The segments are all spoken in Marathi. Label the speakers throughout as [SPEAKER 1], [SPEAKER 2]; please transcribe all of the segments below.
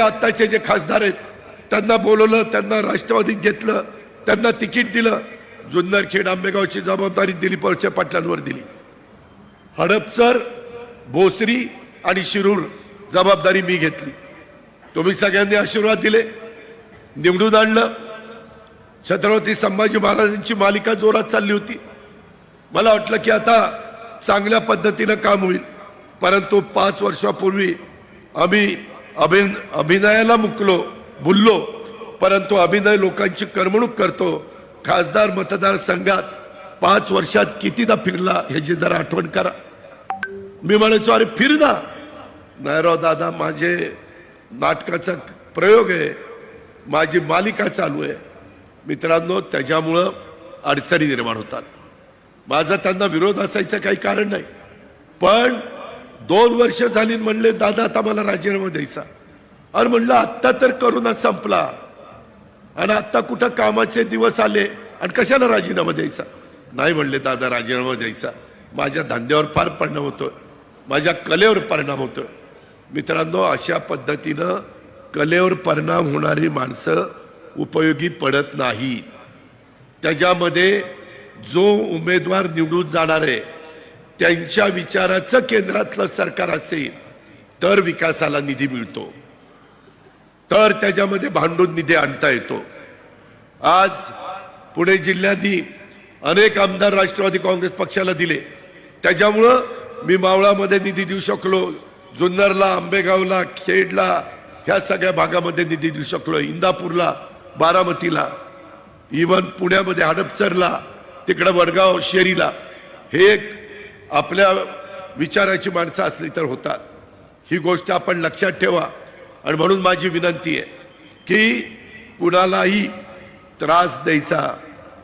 [SPEAKER 1] आत्ताचे जे खासदार आहेत त्यांना बोलवलं, त्यांना राष्ट्रवादीत घेतलं, त्यांना तिकीट दिलं. जुन्नरखेड आंबेगावची जबाबदारी दिलीप वळसे पाटलांवर दिली. हडपसर, भोसरी आणि शिरूर जबाबदारी मी घेतली. तुम्ही सगळ्यांनी आशीर्वाद दिले, निवडून आणलं. छत्रपती संभाजी महाराजांची मालिका जोरात चालली होती. मला वाटलं की आता चांगल्या पद्धतीनं काम होईल. परंतु 5 वर्षापूर्वी आम्ही अभिनयाला भुललो, परंतु अभिनय लोकांची करमणूक करतो. खासदार मतदारसंघात 5 वर्षात कितीदा फिरला ह्याची जरा आठवण करा. मी म्हणायचो अरे फिर ना. नाही राव दादा, माझे नाटकाचा प्रयोग आहे, माझी मालिका चालू आहे. मित्रांनो, त्याच्यामुळं अडचणी निर्माण होतात. माझा त्यांना विरोध असायचं काही कारण नाही, पण 2 वर्ष झाली म्हणले दादा आता मला राजीनामा द्यायचा. अरे म्हणलं आत्ता तर करोना संपला आणि आत्ता कुठं कामाचे दिवस आले आणि कशाला राजीनामा द्यायचा. नाही म्हणले दादा राजीनामा द्यायचा. माझ्या धंद्यावर फार परिणाम होतोय, माझ्या कलेवर परिणाम होतोय. मित्रांनो, अशा पद्धतीनं कलेवर परिणाम होणारी माणसं उपयोगी पडत नाही. त्याच्यामध्ये जो उमेदवार निवडून जाणार आहे त्यांच्या विचाराचं केंद्रातलं सरकार असेल तर विकासाला निधी मिळतो, तर त्याच्यामध्ये भांडून निधी आणता येतो. आज पुणे जिल्ह्यातही अनेक आमदार राष्ट्रवादी काँग्रेस पक्षाला दिले, त्याच्यामुळं मी मावळामध्ये निधी देऊ शकलो, जुन्नरला, आंबेगावला, खेडला, ह्या सगळ्या भागामध्ये निधी देऊ शकलो, इंदापूरला, बारामतीला, इव्हन पुण्यामध्ये हडपसरला, तिकडे वडगाव शेरीला. हे एक आपल्या विचाराची माणसं असली तर होतात. ही गोष्ट आपण लक्षात ठेवा. आणि म्हणून माझी विनंती आहे की कुणालाही त्रास द्यायचा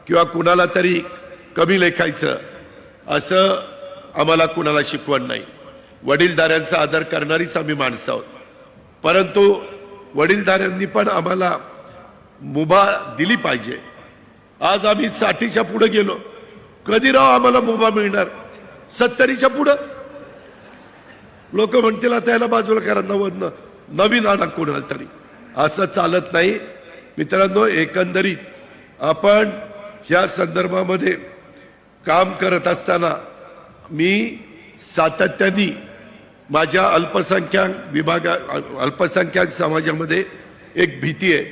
[SPEAKER 1] किंवा कुणाला तरी कमी लेखायचं असं आम्हाला कुणाला शिकवण नाही. वडीलधाऱ्यांचा आदर करणारीच आम्ही माणसं आहोत, परंतु वडीलधाऱ्यांनी पण आम्हाला मुभा दिली पाहिजे. आज आम्ही 60च्या पुढे गेलो, कधी राव आम्हाला मुभा मिळणार? 70च्या पुढं लोक म्हणतील आता याला बाजूला करा, नवीन आणा कोणाला तरी. असं चालत नाही. मित्रांनो, एकंदरीत आपण ह्या संदर्भामध्ये काम करत असताना मी सातत्याने माझ्या अल्पसंख्याक समाजामध्ये एक भीती आहे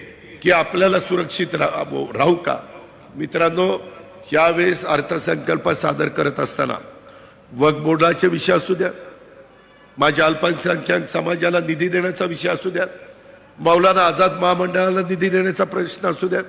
[SPEAKER 1] की आपल्याला सुरक्षित राहू का. मित्रांनो, ह्यावेळेस अर्थसंकल्प सादर करत असताना वक्फ बोर्डाचे विषय असू द्या, माझ्या अल्पसंख्याक समाजाला निधी देण्याचा विषय असू द्या, मौलाना आझाद महामंडळाला निधी देण्याचा प्रश्न असू द्या,